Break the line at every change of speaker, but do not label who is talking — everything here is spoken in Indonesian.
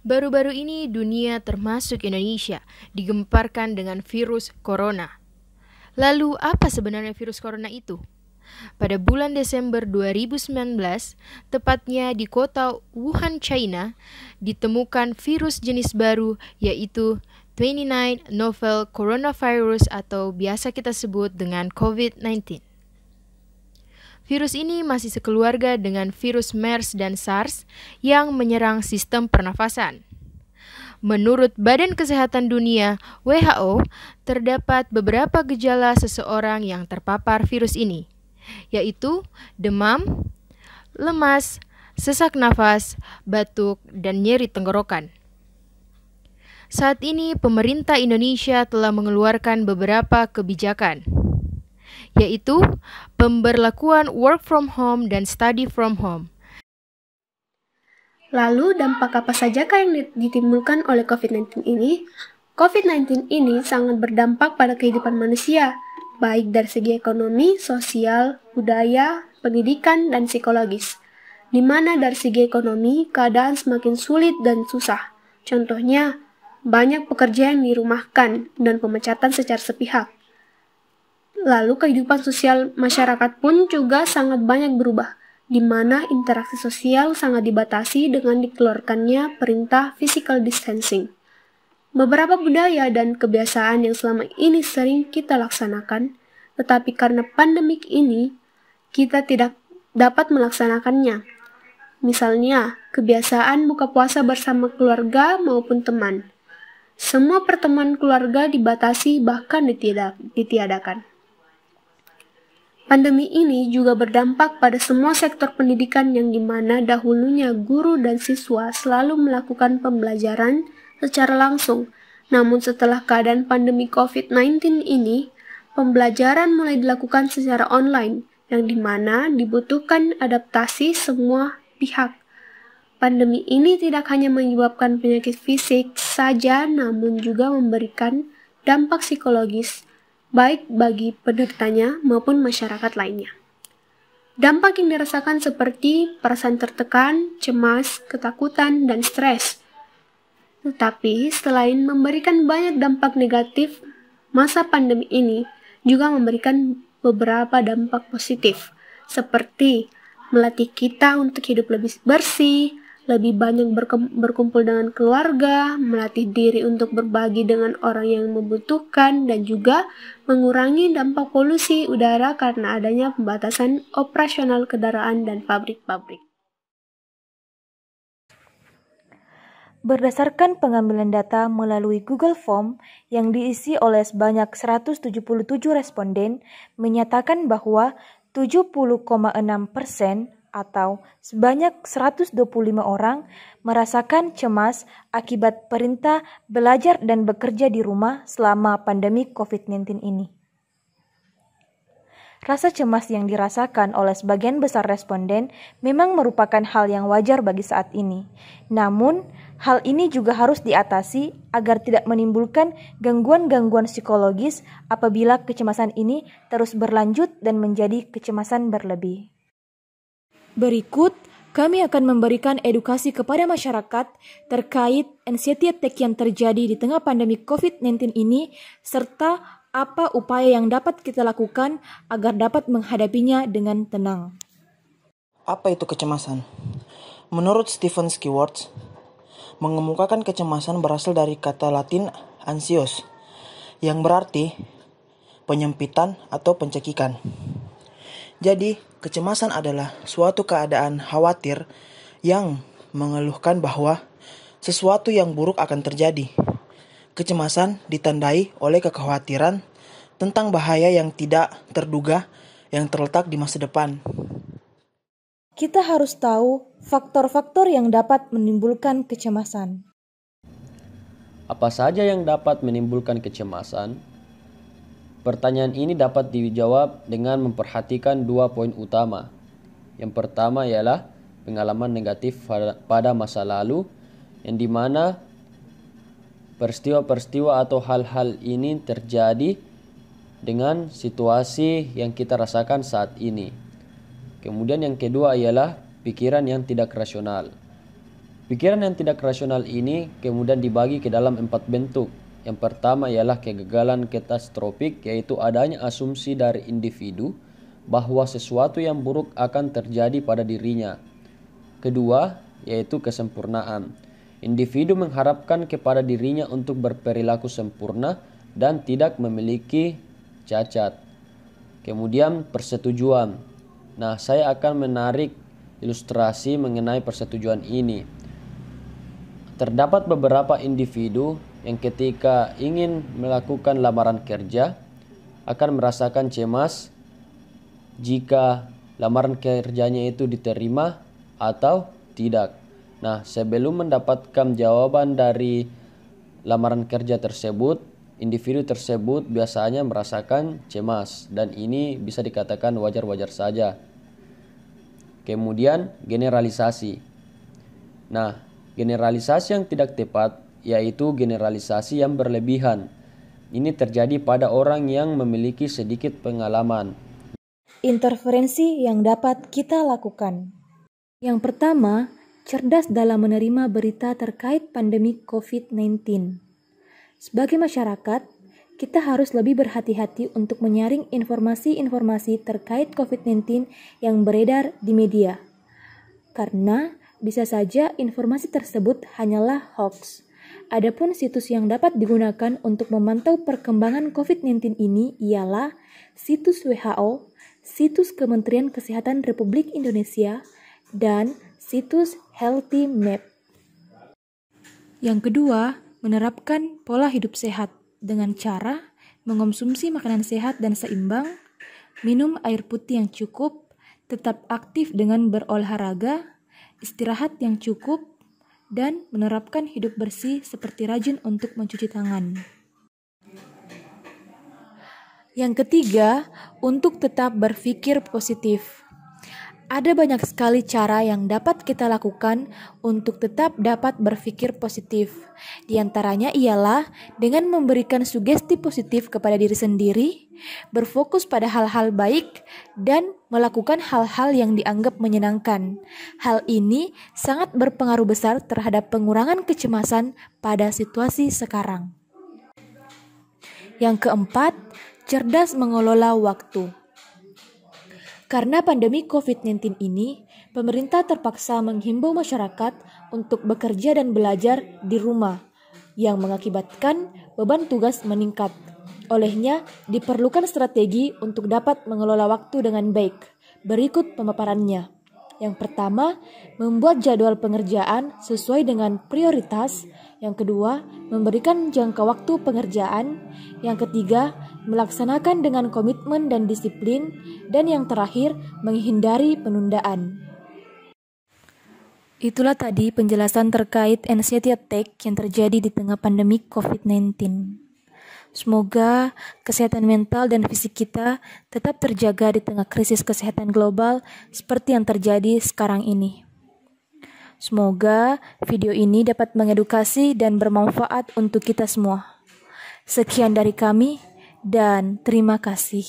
Baru-baru ini dunia termasuk Indonesia digemparkan dengan virus corona. Lalu apa sebenarnya virus corona itu? Pada bulan Desember 2019, tepatnya di kota Wuhan, China, ditemukan virus jenis baru yaitu 29 novel coronavirus atau biasa kita sebut dengan COVID-19. Virus ini masih sekeluarga dengan virus MERS dan SARS yang menyerang sistem pernafasan. Menurut Badan Kesehatan Dunia (WHO), terdapat beberapa gejala seseorang yang terpapar virus ini, yaitu demam, lemas, sesak nafas, batuk, dan nyeri tenggorokan. Saat ini pemerintah Indonesia telah mengeluarkan beberapa kebijakan, yaitu pemberlakuan work from home dan study from home.
Lalu dampak apa sajakah yang ditimbulkan oleh COVID-19 ini? COVID-19 ini sangat berdampak pada kehidupan manusia, baik dari segi ekonomi, sosial, budaya, pendidikan, dan psikologis. Di mana dari segi ekonomi, keadaan semakin sulit dan susah. Contohnya, banyak pekerja yang dirumahkan dan pemecatan secara sepihak. Lalu kehidupan sosial masyarakat pun juga sangat banyak berubah, di mana interaksi sosial sangat dibatasi dengan dikeluarkannya perintah physical distancing. Beberapa budaya dan kebiasaan yang selama ini sering kita laksanakan, tetapi karena pandemik ini, kita tidak dapat melaksanakannya. Misalnya, kebiasaan buka puasa bersama keluarga maupun teman. Semua pertemuan keluarga dibatasi bahkan ditiadakan. Pandemi ini juga berdampak pada semua sektor pendidikan yang dimana dahulunya guru dan siswa selalu melakukan pembelajaran secara langsung. Namun setelah keadaan pandemi COVID-19 ini, pembelajaran mulai dilakukan secara online, yang dimana dibutuhkan adaptasi semua pihak. Pandemi ini tidak hanya menyebabkan penyakit fisik saja, namun juga memberikan dampak psikologis, baik bagi penderitanya maupun masyarakat lainnya. Dampak yang dirasakan seperti perasaan tertekan, cemas, ketakutan, dan stres. Tetapi selain memberikan banyak dampak negatif, masa pandemi ini juga memberikan beberapa dampak positif, seperti melatih kita untuk hidup lebih bersih, lebih banyak berkumpul dengan keluarga, melatih diri untuk berbagi dengan orang yang membutuhkan, dan juga mengurangi dampak polusi udara karena adanya pembatasan operasional kendaraan dan pabrik-pabrik.
Berdasarkan pengambilan data melalui Google Form yang diisi oleh sebanyak 177 responden, menyatakan bahwa 70,6% atau sebanyak 125 orang merasakan cemas akibat perintah belajar dan bekerja di rumah selama pandemi COVID-19 ini. Rasa cemas yang dirasakan oleh sebagian besar responden memang merupakan hal yang wajar bagi saat ini. Namun, hal ini juga harus diatasi agar tidak menimbulkan gangguan-gangguan psikologis apabila kecemasan ini terus berlanjut dan menjadi kecemasan berlebih. Berikut, kami akan memberikan edukasi kepada masyarakat terkait anxiety attack yang terjadi di tengah pandemi COVID-19 ini, serta apa upaya yang dapat kita lakukan agar dapat menghadapinya dengan tenang.
Apa itu kecemasan? Menurut Stephen Schwartz, mengemukakan kecemasan berasal dari kata Latin anxious, yang berarti penyempitan atau pencekikan. Jadi, kecemasan adalah suatu keadaan khawatir yang mengeluhkan bahwa sesuatu yang buruk akan terjadi. Kecemasan ditandai oleh kekhawatiran tentang bahaya yang tidak terduga yang terletak di masa depan.
Kita harus tahu faktor-faktor yang dapat menimbulkan kecemasan.
Apa saja yang dapat menimbulkan kecemasan? Pertanyaan ini dapat dijawab dengan memperhatikan 2 poin utama. Yang pertama ialah pengalaman negatif pada masa lalu, yang dimana peristiwa-peristiwa atau hal-hal ini terjadi dengan situasi yang kita rasakan saat ini. Kemudian yang kedua ialah pikiran yang tidak rasional. Pikiran yang tidak rasional ini kemudian dibagi ke dalam 4 bentuk. Yang pertama ialah kegagalan katastrofik, yaitu adanya asumsi dari individu bahwa sesuatu yang buruk akan terjadi pada dirinya. Kedua, yaitu kesempurnaan. Individu mengharapkan kepada dirinya untuk berperilaku sempurna dan tidak memiliki cacat. Kemudian persetujuan. Nah, saya akan menarik ilustrasi mengenai persetujuan ini. Terdapat beberapa individu yang ketika ingin melakukan lamaran kerja akan merasakan cemas jika lamaran kerjanya itu diterima atau tidak. Nah, sebelum mendapatkan jawaban dari lamaran kerja tersebut, individu tersebut biasanya merasakan cemas dan ini bisa dikatakan wajar-wajar saja. Kemudian generalisasi. Nah, generalisasi yang tidak tepat yaitu generalisasi yang berlebihan. Ini terjadi pada orang yang memiliki sedikit pengalaman.
Interferensi yang dapat kita lakukan. Yang pertama, cerdas dalam menerima berita terkait pandemi COVID-19. Sebagai masyarakat, kita harus lebih berhati-hati untuk menyaring informasi-informasi terkait COVID-19 yang beredar di media. Karena bisa saja informasi tersebut hanyalah hoax. Adapun situs yang dapat digunakan untuk memantau perkembangan COVID-19 ini ialah situs WHO, situs Kementerian Kesehatan Republik Indonesia, dan situs Healthy Map. Yang kedua, menerapkan pola hidup sehat dengan cara mengonsumsi makanan sehat dan seimbang, minum air putih yang cukup, tetap aktif dengan berolahraga, istirahat yang cukup, dan menerapkan hidup bersih seperti rajin untuk mencuci tangan. Yang ketiga, untuk tetap berpikir positif. Ada banyak sekali cara yang dapat kita lakukan untuk tetap dapat berpikir positif. Di antaranya ialah dengan memberikan sugesti positif kepada diri sendiri, berfokus pada hal-hal baik, dan melakukan hal-hal yang dianggap menyenangkan. Hal ini sangat berpengaruh besar terhadap pengurangan kecemasan pada situasi sekarang. Yang keempat, cerdas mengelola waktu. Karena pandemi COVID-19 ini, pemerintah terpaksa menghimbau masyarakat untuk bekerja dan belajar di rumah, yang mengakibatkan beban tugas meningkat. Olehnya, diperlukan strategi untuk dapat mengelola waktu dengan baik. Berikut pemaparannya. Yang pertama, membuat jadwal pengerjaan sesuai dengan prioritas. Yang kedua, memberikan jangka waktu pengerjaan. Yang ketiga, melaksanakan dengan komitmen dan disiplin. Dan yang terakhir, menghindari penundaan. Itulah tadi penjelasan terkait anxiety attack yang terjadi di tengah pandemi COVID-19. Semoga kesehatan mental dan fisik kita tetap terjaga di tengah krisis kesehatan global seperti yang terjadi sekarang ini. Semoga video ini dapat mengedukasi dan bermanfaat untuk kita semua. Sekian dari kami dan terima kasih.